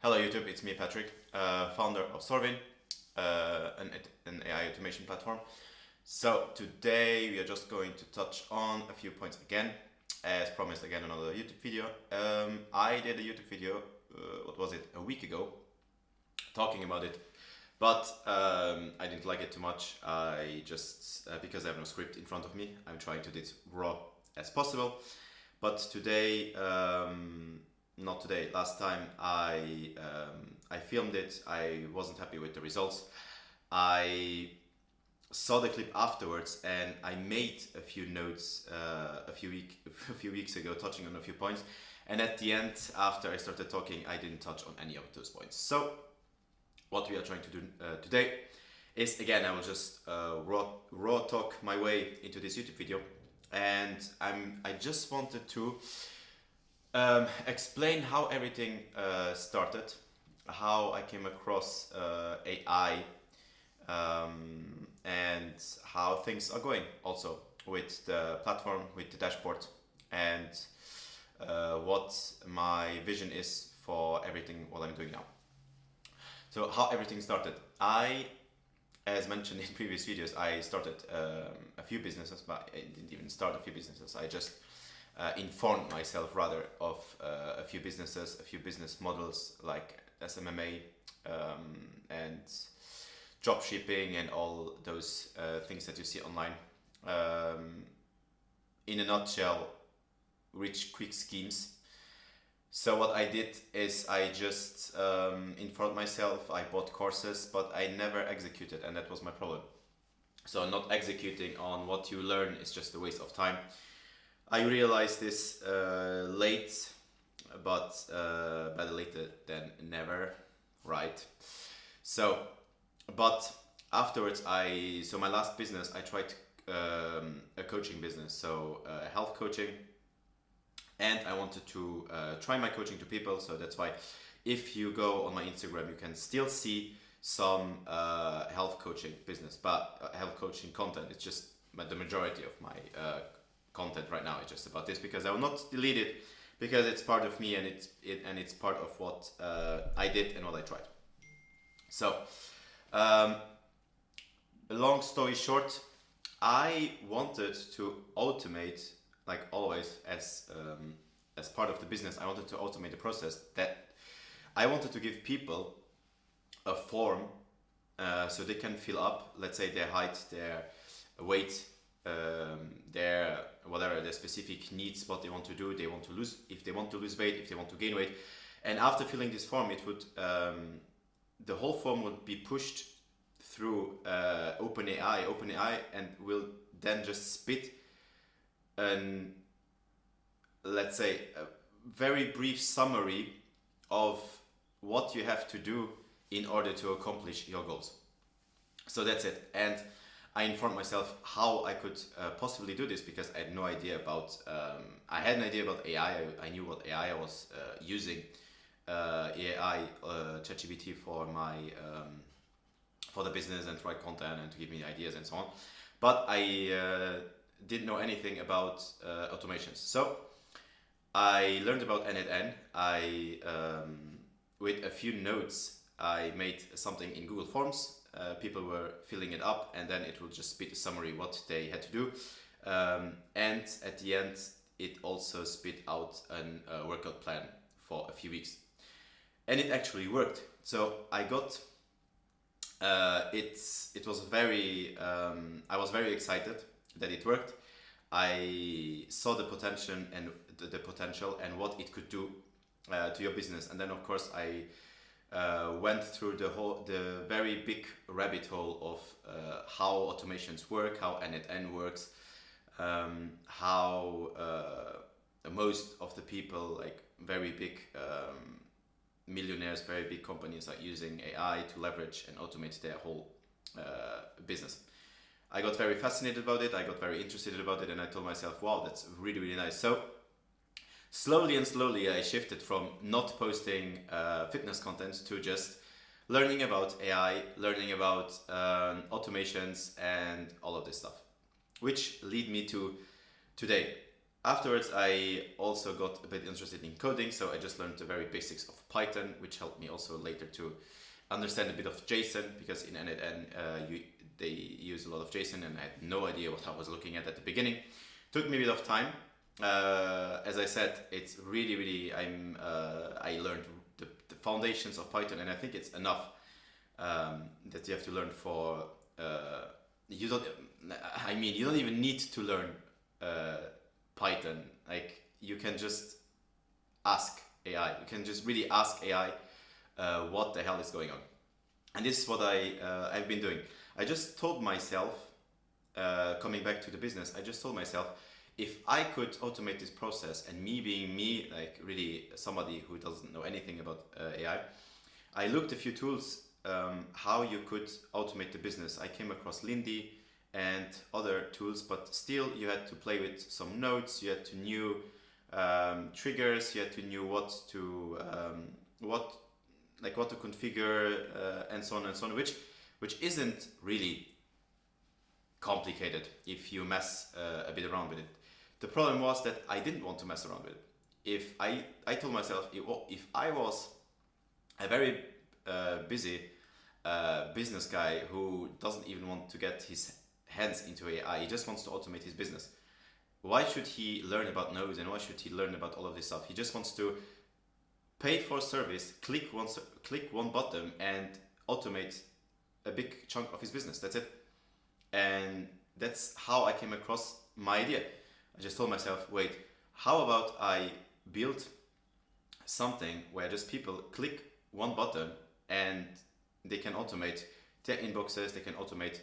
Hello YouTube, it's me Patrick, founder of Sorvyn, an AI automation platform. So today we are just going to touch on a few points again. As promised, again another YouTube video. I did a YouTube video, what was it, a week ago, talking about it, but I didn't like it too much. I just, because I have no script in front of me, I'm trying to do it raw as possible. But today, not today, last time I filmed it. I wasn't happy with the results. I saw the clip afterwards and I made a few notes a few weeks ago, touching on a few points. And at the end, after I started talking, I didn't touch on any of those points. So what we are trying to do today is, again, I will just raw talk my way into this YouTube video, and I just wanted to explain how everything started, how I came across AI, and how things are going also with the platform, with the dashboard, and what my vision is for everything what I'm doing now. So how everything started. As mentioned in previous videos, I started a few businesses, but I didn't even start a few businesses. I just informed myself rather of a few businesses, a few business models like SMMA and drop shipping and all those things that you see online. In a nutshell, rich quick schemes. So what I did is I just informed myself, I bought courses, but I never executed, and that was my problem. So not executing on what you learn is just a waste of time. I realized this late, but better later than never, right? So, but afterwards, so my last business, I tried a coaching business, so health coaching, and I wanted to try my coaching to people. So that's why, if you go on my Instagram, you can still see some health coaching business, but health coaching content. It's just the majority of my content right now is just about this, because I will not delete it, because it's part of me, and it's part of what I did and what I tried. So, long story short, I wanted to automate, like always, as part of the business. I wanted to automate the process. That I wanted to give people a form so they can fill up, let's say, their height, their weight, their whatever, their specific needs, what they want to do, they want to lose, if they want to lose weight, if they want to gain weight. And after filling this form, it would the whole form would be pushed through OpenAI, and will then just spit an, let's say, a very brief summary of what you have to do in order to accomplish your goals. So that's it. And I informed myself how I could possibly do this, because I had no idea about. I had an idea about AI. I knew what AI I was using. AI, ChatGPT for my for the business and to write content and to give me ideas and so on. But I didn't know anything about automations. So I learned about N8N. With a few notes, I made something in Google Forms. People were filling it up, and then it will just spit a summary what they had to do. And at the end, it also spit out a workout plan for a few weeks. And it actually worked. So I got, it was very, I was very excited that it worked. I saw the potential and what it could do to your business. And then of course I went through the very big rabbit hole of how automations work, how N8N works, how most of the people, like very big millionaires, very big companies, are using AI to leverage and automate their whole business. I got very fascinated about it, I got very interested about it, and I told myself, wow, that's really, really nice. So slowly and slowly I shifted from not posting fitness content to just learning about AI, learning about automations and all of this stuff, which lead me to today. Afterwards, I also got a bit interested in coding, so I just learned the very basics of Python, which helped me also later to understand a bit of JSON, because in NetN they use a lot of JSON, and I had no idea what I was looking at the beginning. Took me a bit of time. As I said, it's really I learned the foundations of Python, and I think it's enough that you have to learn for you don't. I mean, you don't even need to learn Python. Like, you can just ask AI. You can just really ask AI what the hell is going on. And this is what I've been doing. I just told myself, coming back to the business, I just told myself, if I could automate this process, and me being me, like really somebody who doesn't know anything about AI, I looked a few tools how you could automate the business. I came across Lindy and other tools, but still you had to play with some nodes, you had to new triggers, you had to know what to configure, and so on, which isn't really complicated if you mess a bit around with it. The problem was that I didn't want to mess around with it. If I told myself, if I was a very busy business guy who doesn't even want to get his hands into AI, he just wants to automate his business, why should he learn about nodes, and why should he learn about all of this stuff? He just wants to pay for a service, click one button, and automate a big chunk of his business. That's it. And that's how I came across my idea. I just told myself, wait, how about I build something where just people click one button and they can automate their inboxes, they can automate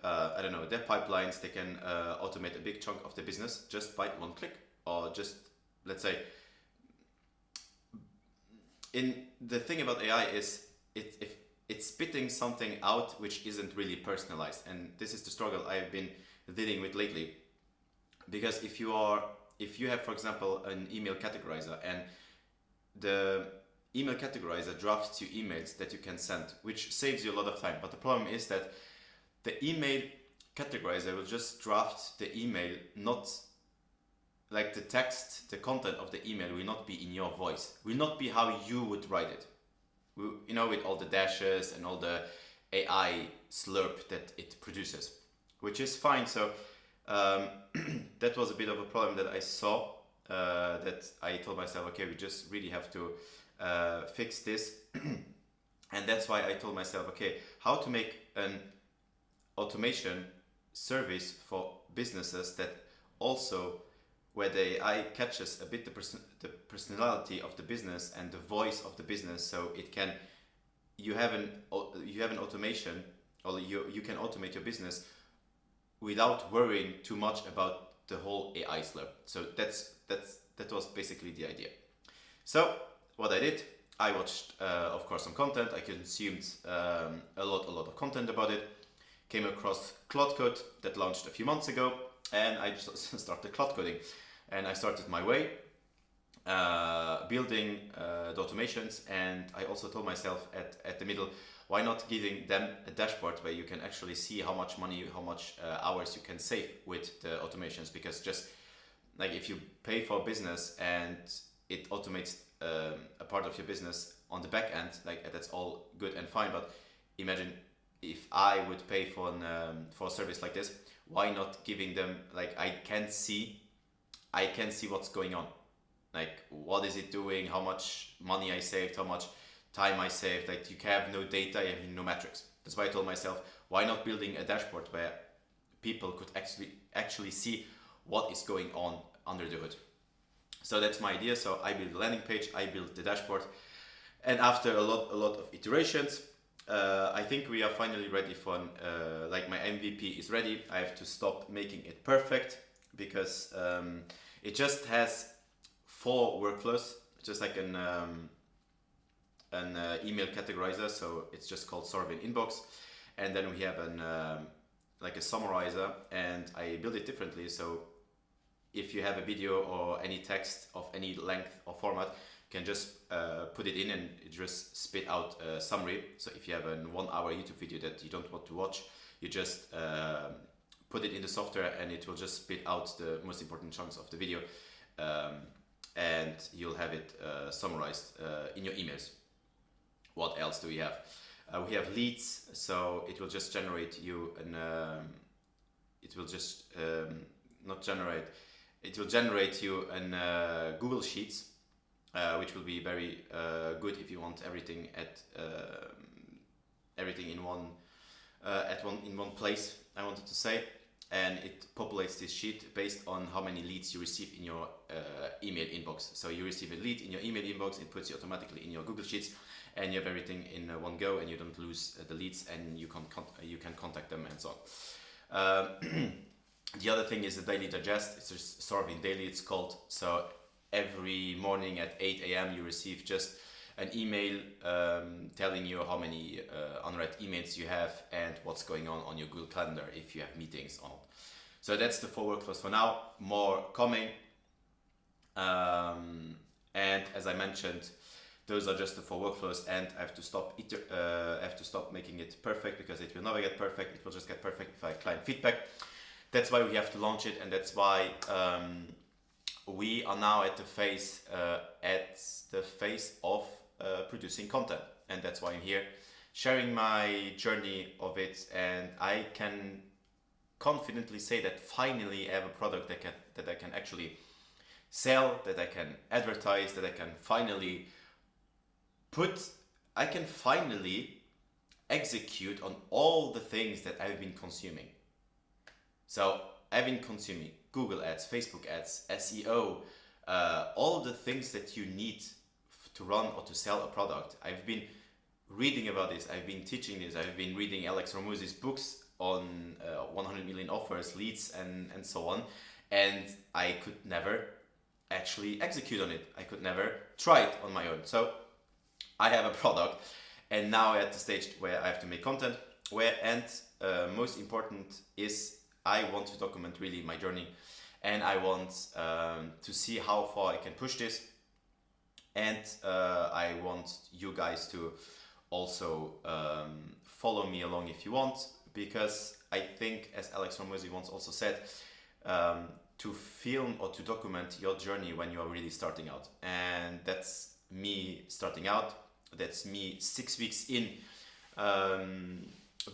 their pipelines, they can automate a big chunk of the business just by one click. Or just, let's say, the thing about AI is it's spitting something out which isn't really personalized, and this is the struggle I've been dealing with lately. Because if you have, for example, an email categorizer, and the email categorizer drafts you emails that you can send, which saves you a lot of time. But the problem is that the email categorizer will just draft the email, not like the text, the content of the email will not be in your voice, will not be how you would write it. With all the dashes and all the AI slurp that it produces, which is fine. So that was a bit of a problem that I saw, that I told myself, okay, we just really have to fix this. And that's why I told myself, okay, how to make an automation service for businesses that also, where the AI catches a bit the personality of the business and the voice of the business, so you have an automation, or you can automate your business without worrying too much about the whole AI slurp. So that was basically the idea. So what I did, I watched of course some content. I consumed a lot of content about it. Came across Cloud Code that launched a few months ago, and I just started cloud coding. And I started my way building the automations, and I also told myself at the middle, why not giving them a dashboard where you can actually see how much money, how much hours you can save with the automations. Because just like, if you pay for a business and it automates a part of your business on the back end, like, that's all good and fine. But imagine if I would pay for a service like this, why not giving them, like, I can see what's going on, like what is it doing, how much money I saved, how much time I saved. Like, you have no data, you have no metrics. That's why I told myself, why not building a dashboard where people could actually see what is going on under the hood. So that's my idea. So I built the landing page, I built the dashboard, and after a lot of iterations, I think we are finally ready for like, my MVP is ready. I have to stop making it perfect, because it just has 4 workflows, just like an email categorizer. So it's just called Sorvyn inbox, and then we have like a summarizer, and I build it differently. So if you have a video or any text of any length or format, you can just put it in and it just spit out a summary. So if you have a 1-hour YouTube video that you don't want to watch, you just put it in the software and it will just spit out the most important chunks of the video. and you'll have it summarized in your emails. What else do we have? We have leads, so it will just generate you an. It will just not generate. It will generate you an Google Sheets, which will be very good if you want everything everything in one in one place. I wanted to say, and it populates this sheet based on how many leads you receive in your email inbox. So you receive a lead in your email inbox, it puts you automatically in your Google Sheets, and you have everything in one go, and you don't lose the leads, and you can contact them and so on. The other thing is the daily digest. It's just Sorvyn Daily, it's called. So every morning at 8 a.m. you receive just an email telling you how many unread emails you have and what's going on your Google Calendar if you have meetings on. So that's the 4 workflows for now. More coming. And as I mentioned, those are just the 4 workflows, and I have to stop making it perfect, because it will never get perfect. It will just get perfect if I have client feedback. That's why we have to launch it, and that's why we are now at the phase of producing content, and that's why I'm here sharing my journey of it. And I can confidently say that finally I have a product that I can actually sell, that I can advertise, that I can finally execute on all the things that I've been consuming. So I've been consuming Google ads, Facebook ads, SEO, all the things that you need to run or to sell a product. I've been reading about this, I've been teaching this, I've been reading Alex Hormozi's books on 100 million offers, leads, and so on, and I could never actually execute on it. I could never try it on my own. So I have a product, and now at the stage where I have to make content, most important is I want to document really my journey, and I want to see how far I can push this, and I want you guys to also follow me along if you want, because I think, as Alex Hormozi once also said, to film or to document your journey when you are really starting out. And that's me starting out. That's me 6 weeks in,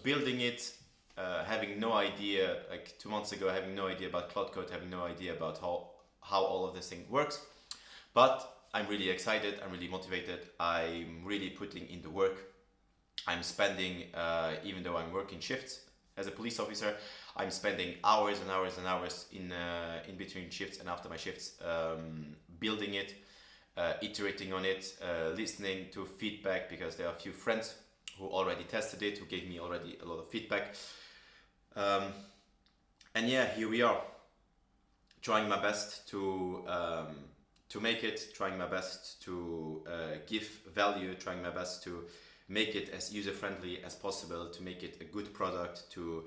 building it, having no idea, like 2 months ago, having no idea about Cloud Code, having no idea about how all of this thing works. But I'm really excited, I'm really motivated, I'm really putting in the work. I'm spending, even though I'm working shifts as a police officer, I'm spending hours and hours and hours in between shifts and after my shifts, building it, iterating on it, listening to feedback, because there are a few friends who already tested it, who gave me already a lot of feedback. And yeah, here we are, trying my best to make it, trying my best to give value, trying my best to make it as user-friendly as possible, to make it a good product, to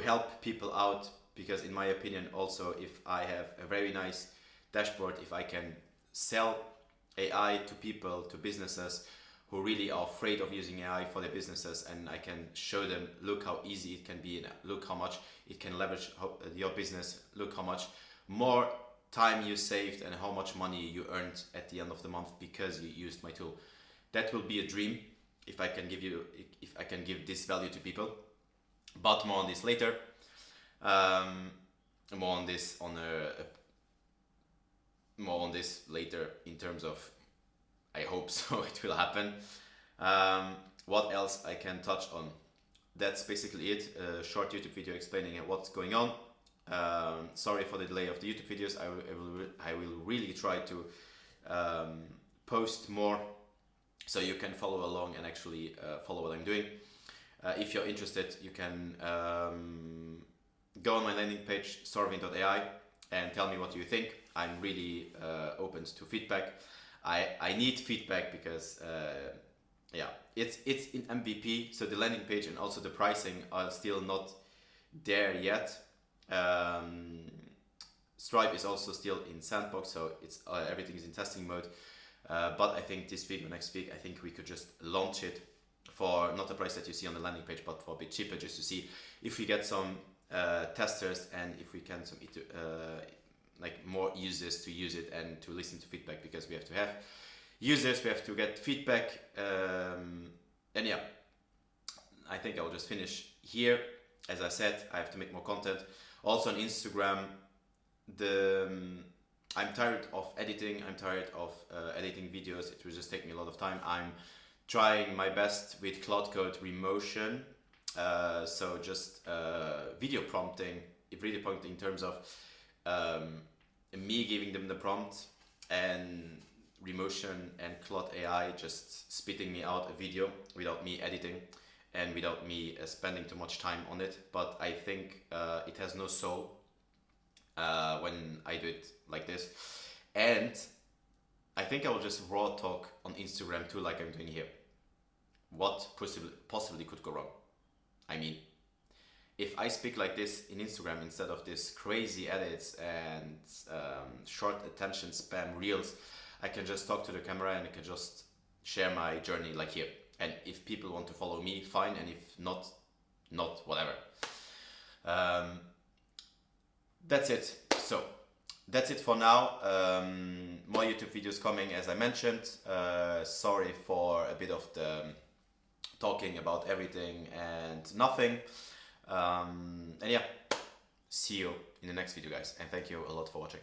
help people out, because in my opinion also, if I have a very nice dashboard, if I can sell AI to people, to businesses who really are afraid of using AI for their businesses, and I can show them, look how easy it can be, and look how much it can leverage your business, look how much more time you saved and how much money you earned at the end of the month because you used my tool. That will be a dream if I can give this value to people. But more on this later. More on this later in terms of, I hope so it will happen. What else I can touch on? That's basically it. A short YouTube video explaining what's going on. Sorry for the delay of the YouTube videos. I will really try to post more so you can follow along and actually follow what I'm doing. If you're interested, you can go on my landing page, Sorvyn.ai, and tell me what you think. I'm really open to feedback. I need feedback because it's in MVP, so the landing page and also the pricing are still not there yet. Stripe is also still in sandbox, so it's everything is in testing mode. But I think this week or next week, I think we could just launch it for not the price that you see on the landing page, but for a bit cheaper, just to see if we get some testers and if we can like more users to use it and to listen to feedback, because we have to have users, we have to get feedback. And yeah, I think I'll just finish here. As I said, I have to make more content. Also on Instagram, I'm tired of editing. I'm tired of editing videos. It will just take me a lot of time. I'm trying my best with Cloud Code Remotion. So just video prompting, video prompting in terms of me giving them the prompt, and Remotion and Cloud AI just spitting me out a video without me editing and without me spending too much time on it. But I think it has no soul when I do it like this. And I think I will just raw talk on Instagram too, like I'm doing here. What possibly could go wrong? I mean, if I speak like this in Instagram instead of this crazy edits and short attention span reels, I can just talk to the camera and I can just share my journey like here. And if people want to follow me, fine, and if not, whatever. That's it. So that's it for now. More YouTube videos coming, as I mentioned. Sorry for a bit of the talking about everything and nothing. And yeah, see you in the next video, guys, and thank you a lot for watching.